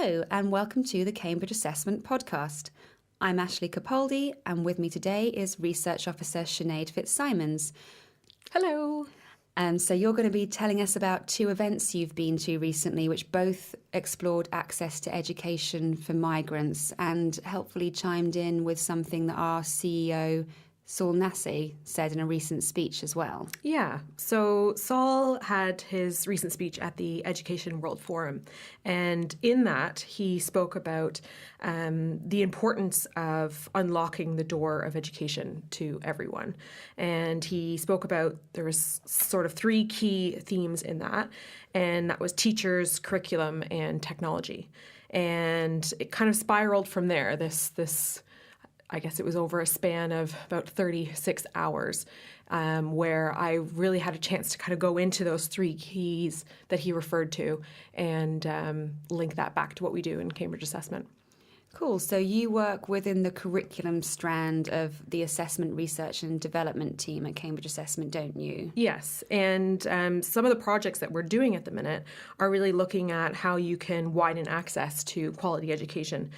Hello and welcome to the Cambridge Assessment Podcast. I'm Ashley Capaldi and with me today is Research Officer Sinead Fitzsimons. Hello. So you're going to be telling us about two events you've been to recently which both explored access to education for migrants and helpfully chimed in with something that our CEO Saul Nassy said in a recent speech as well. Yeah, so Saul had his recent speech at the Education World Forum, and in that he spoke about the importance of unlocking the door of education to everyone. And he spoke about, there was sort of three key themes in that, and that was teachers, curriculum, and technology. And it kind of spiraled from there, this I guess it was over a span of about 36 hours, where I really had a chance to kind of go into those three keys that he referred to and link that back to what we do in Cambridge Assessment. Cool. So you work within the curriculum strand of the assessment research and development team at Cambridge Assessment, don't you? Yes. And some of the projects that we're doing at the minute are really looking at how you can widen access to quality education.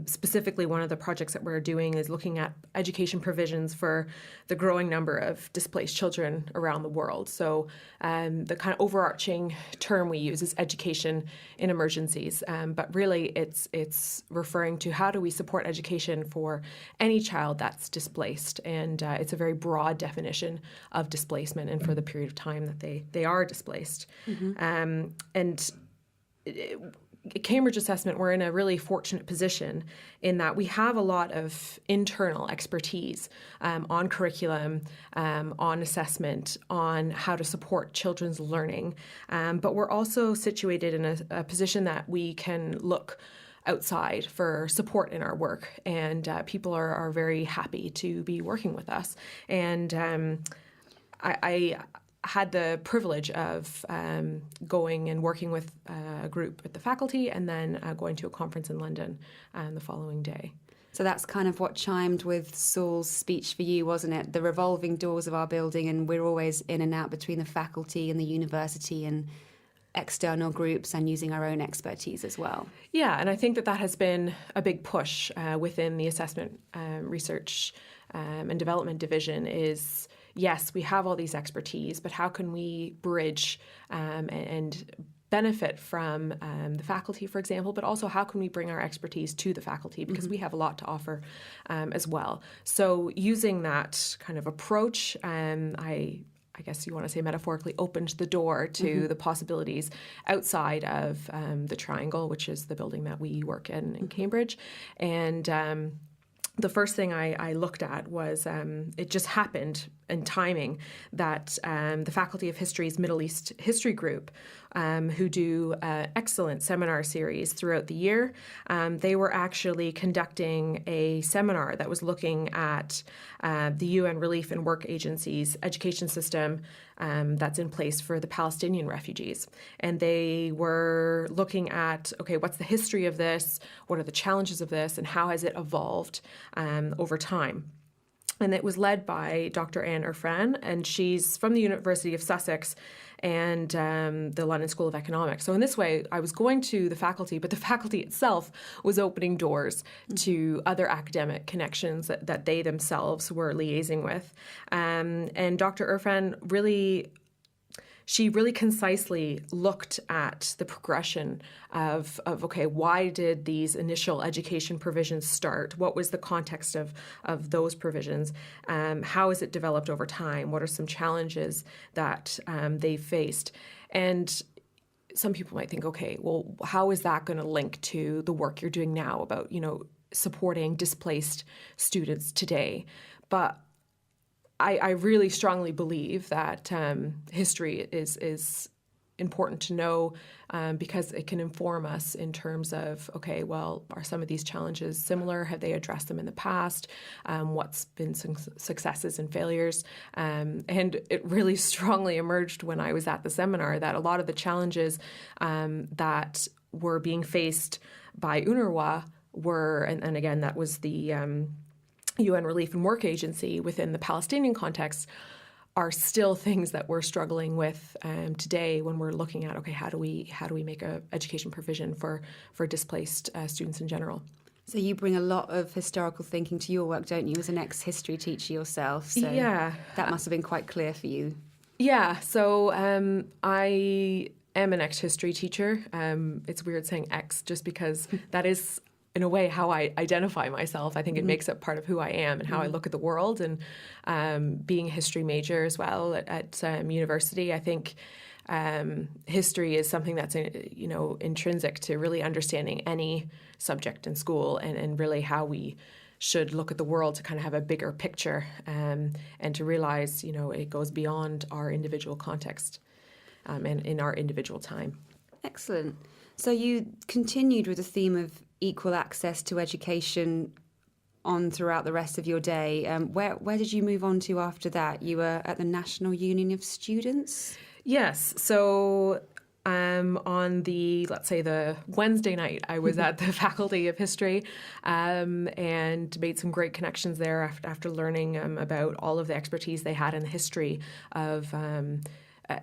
Specifically, one of the projects that we're doing is looking at education provisions for the growing number of displaced children around the world. So the kind of overarching term we use is education in emergencies. But really, it's referring to how do we support education for any child that's displaced. And it's a very broad definition of displacement and for the period of time that they are displaced. Mm-hmm. Cambridge Assessment, we're in a really fortunate position in that we have a lot of internal expertise on curriculum, on assessment, on how to support children's learning. But we're also situated in a position that we can look outside for support in our work, and people are very happy to be working with us. And I had the privilege of going and working with a group at the faculty and then going to a conference in London the following day. So that's kind of what chimed with Saul's speech for you, wasn't it? The revolving doors of our building, and we're always in and out between the faculty and the university and external groups and using our own expertise as well. Yeah, and I think that has been a big push within the assessment research and development division is, yes, we have all these expertise, but how can we bridge and benefit from the faculty, for example, but also how can we bring our expertise to the faculty because we have a lot to offer as well. So using that kind of approach, I guess you want to say metaphorically, opened the door to the possibilities outside of the Triangle, which is the building that we work in Cambridge. And the first thing I looked at was it just happened in timing that the Faculty of History's Middle East History Group, who do an excellent seminar series throughout the year, they were actually conducting a seminar that was looking at the UN Relief and Work Agency's education system that's in place for the Palestinian refugees. And they were looking at, okay, what's the history of this? What are the challenges of this? And how has it evolved over time? And it was led by Dr. Anne Irfan, and she's from the University of Sussex and the London School of Economics. So in this way, I was going to the faculty, but the faculty itself was opening doors to other academic connections that they themselves were liaising with. And Dr. Irfan really concisely looked at the progression of okay, why did these initial education provisions start? What was the context of those provisions? How has it developed over time? What are some challenges that they faced? And some people might think, okay, well, how is that going to link to the work you're doing now about, supporting displaced students today? But I really strongly believe that history is important to know because it can inform us in terms of, okay, well, are some of these challenges similar? Have they addressed them in the past? What's been some successes and failures? And it really strongly emerged when I was at the seminar that a lot of the challenges that were being faced by UNRWA were, and again, that was the UN Relief and Work Agency within the Palestinian context, are still things that we're struggling with today when we're looking at, okay, how do we make a education provision for displaced students in general. So you bring a lot of historical thinking to your work, don't you, as an ex-history teacher yourself? So Yeah. that must have been quite clear for you. Yeah, so I am an ex-history teacher. It's weird saying ex just because that is, in a way, how I identify myself. I think it makes it part of who I am and how I look at the world. And being a history major as well at university, I think history is something that's intrinsic to really understanding any subject in school and really how we should look at the world to kind of have a bigger picture and to realize, it goes beyond our individual context and in our individual time. Excellent. So you continued with the theme of equal access to education on throughout the rest of your day. Where did you move on to after that? You were at the National Union of Students? Yes. So on let's say the Wednesday night, I was at the Faculty of History and made some great connections there after learning about all of the expertise they had in the history of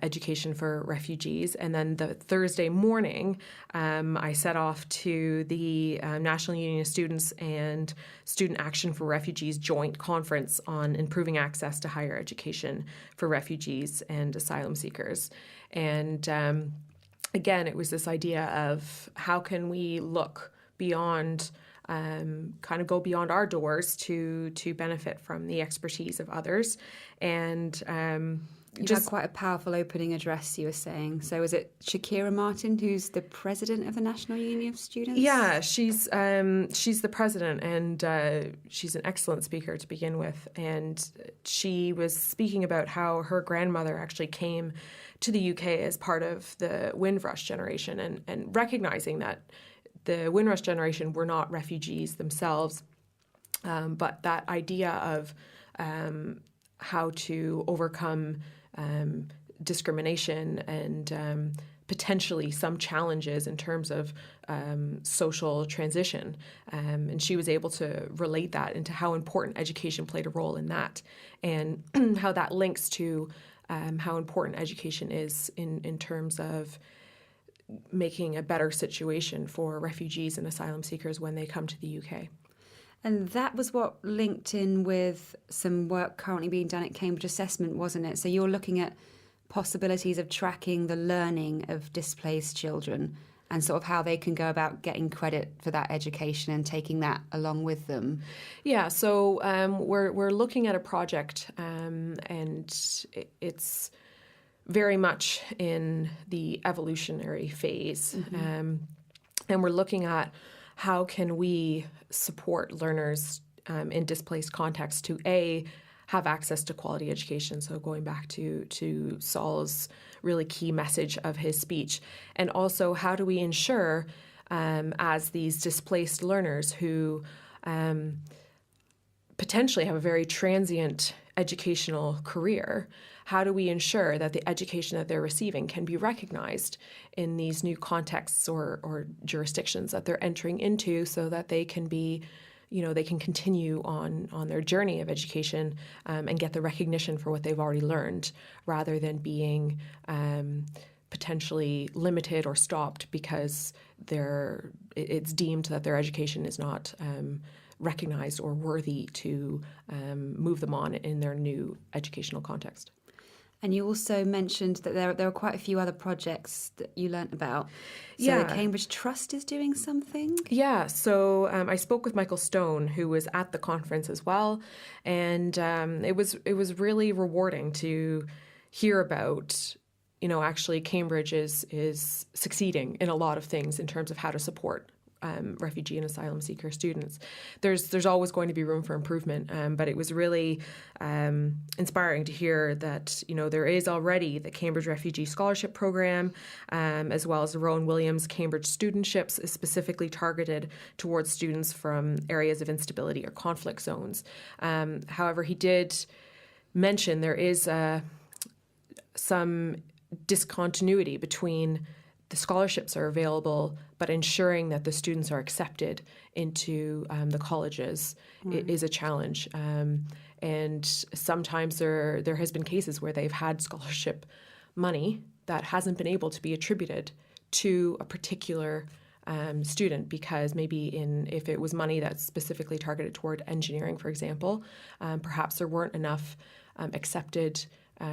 education for refugees. And then the Thursday morning, I set off to the National Union of Students and Student Action for Refugees joint conference on improving access to higher education for refugees and asylum seekers. And again, it was this idea of how can we look beyond, kind of go beyond our doors to benefit from the expertise of others. And You had quite a powerful opening address, you were saying. So was it Shakira Martin, who's the president of the National Union of Students? Yeah, she's the president, and she's an excellent speaker to begin with. And she was speaking about how her grandmother actually came to the UK as part of the Windrush generation, and recognizing that the Windrush generation were not refugees themselves, but that idea of how to overcome discrimination and potentially some challenges in terms of social transition. And she was able to relate that into how important education played a role in that, and how that links to how important education is in terms of making a better situation for refugees and asylum seekers when they come to the UK. And that was what linked in with some work currently being done at Cambridge Assessment, wasn't it? So you're looking at possibilities of tracking the learning of displaced children and sort of how they can go about getting credit for that education and taking that along with them. Yeah, so we're looking at a project, and it's very much in the evolutionary phase. And we're looking at how can we support learners in displaced contexts to have access to quality education. So going back to Saul's really key message of his speech, and also how do we ensure as these displaced learners who potentially have a very transient educational career, how do we ensure that the education that they're receiving can be recognized in these new contexts or jurisdictions that they're entering into, so that they can be, they can continue on their journey of education and get the recognition for what they've already learned, rather than being potentially limited or stopped because it's deemed that their education is not recognized or worthy to move them on in their new educational context. And you also mentioned that there are quite a few other projects that you learnt about. So Yeah. the Cambridge Trust is doing something? Yeah, so I spoke with Michael Stone, who was at the conference as well, and it was really rewarding to hear about, actually Cambridge is succeeding in a lot of things in terms of how to support refugee and asylum seeker students. There's always going to be room for improvement, but it was really inspiring to hear that there is already the Cambridge Refugee Scholarship Program, as well as the Rowan Williams Cambridge Studentships is specifically targeted towards students from areas of instability or conflict zones. However, he did mention there is some discontinuity between the scholarships are available, but ensuring that the students are accepted into the colleges is a challenge. And sometimes there has been cases where they've had scholarship money that hasn't been able to be attributed to a particular student, because maybe if it was money that's specifically targeted toward engineering, for example, perhaps there weren't enough accepted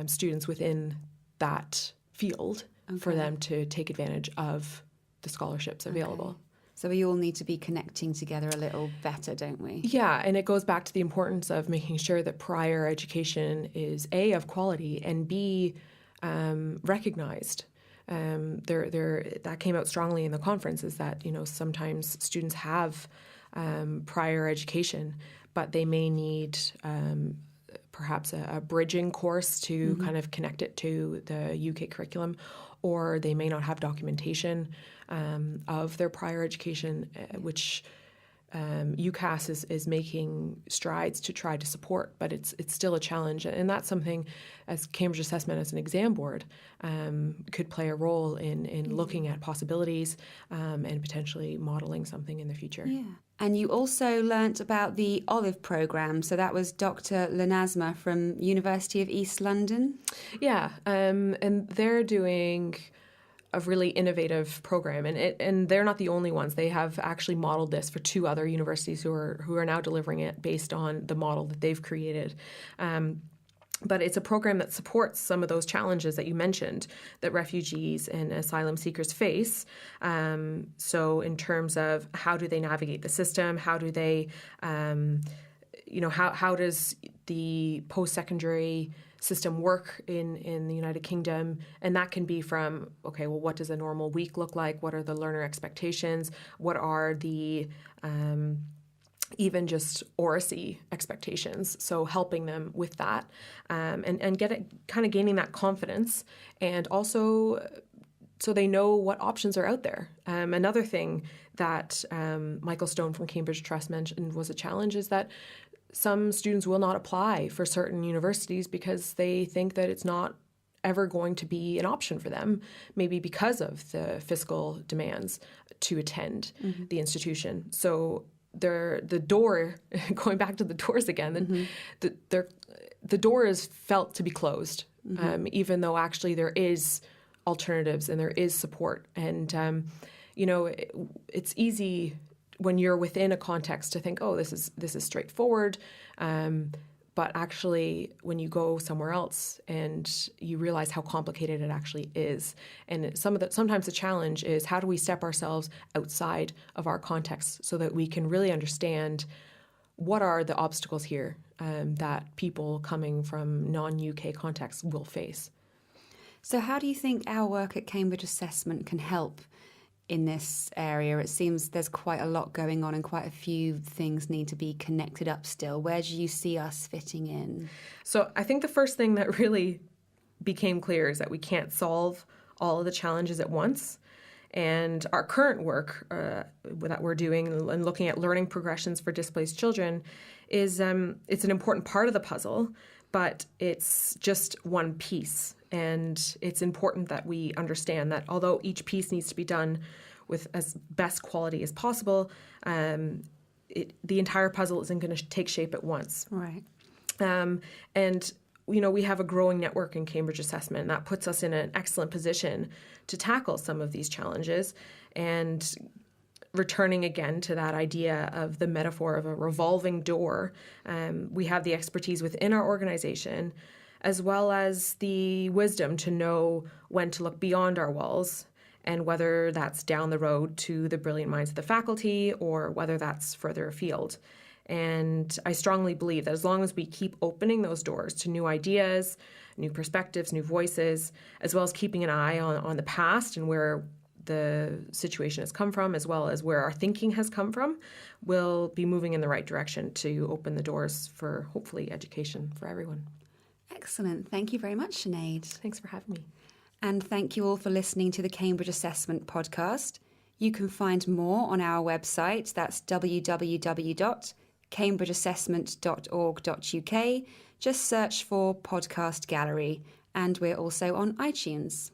students within that field for them to take advantage of the scholarships available. Okay. So we all need to be connecting together a little better, don't we? Yeah, and it goes back to the importance of making sure that prior education is A, of quality, and B, recognized. That came out strongly in the conference, is that, sometimes students have prior education, but they may need perhaps a bridging course to kind of connect it to the UK curriculum, or they may not have documentation of their prior education, which UCAS is making strides to try to support, but it's still a challenge. And that's something, as Cambridge Assessment as an exam board, could play a role in looking at possibilities and potentially modeling something in the future. Yeah. And you also learnt about the OLIVE programme. So that was Dr. Lanasma from University of East London. Yeah, and they're doing a really innovative program, and they're not the only ones. They have actually modeled this for 2 other universities who are now delivering it based on the model that they've created. But it's a program that supports some of those challenges that you mentioned that refugees and asylum seekers face. So in terms of how do they navigate the system, how do they, how does the post-secondary system work in the United Kingdom? And that can be from, okay, well, what does a normal week look like? What are the learner expectations? What are the even just oracy expectations? So helping them with that and gaining that confidence, and also so they know what options are out there. Another thing that Michael Stone from Cambridge Trust mentioned was a challenge is that some students will not apply for certain universities because they think that it's not ever going to be an option for them, maybe because of the fiscal demands to attend the institution. So the door, going back to the doors again, the door is felt to be closed, even though actually there is alternatives and there is support. And, it's easy when you're within a context to think, oh, this is straightforward. But actually, when you go somewhere else and you realize how complicated it actually is, and sometimes the challenge is how do we step ourselves outside of our context so that we can really understand what are the obstacles here that people coming from non-UK contexts will face. So how do you think our work at Cambridge Assessment can help in this area? It seems there's quite a lot going on and quite a few things need to be connected up still. Where do you see us fitting in? So I think the first thing that really became clear is that we can't solve all of the challenges at once. And our current work that we're doing and looking at learning progressions for displaced children is it's an important part of the puzzle, but it's just one piece. And it's important that we understand that although each piece needs to be done with as best quality as possible, the entire puzzle isn't going to take shape at once. Right. And we have a growing network in Cambridge Assessment, and that puts us in an excellent position to tackle some of these challenges. And returning again to that idea of the metaphor of a revolving door, we have the expertise within our organization, as well as the wisdom to know when to look beyond our walls, and whether that's down the road to the brilliant minds of the faculty or whether that's further afield. And I strongly believe that as long as we keep opening those doors to new ideas, new perspectives, new voices, as well as keeping an eye on the past and where the situation has come from, as well as where our thinking has come from, we'll be moving in the right direction to open the doors for, hopefully, education for everyone. Excellent. Thank you very much, Sinead. Thanks for having me. And thank you all for listening to the Cambridge Assessment podcast. You can find more on our website. That's www.cambridgeassessment.org.uk. Just search for Podcast Gallery. And we're also on iTunes.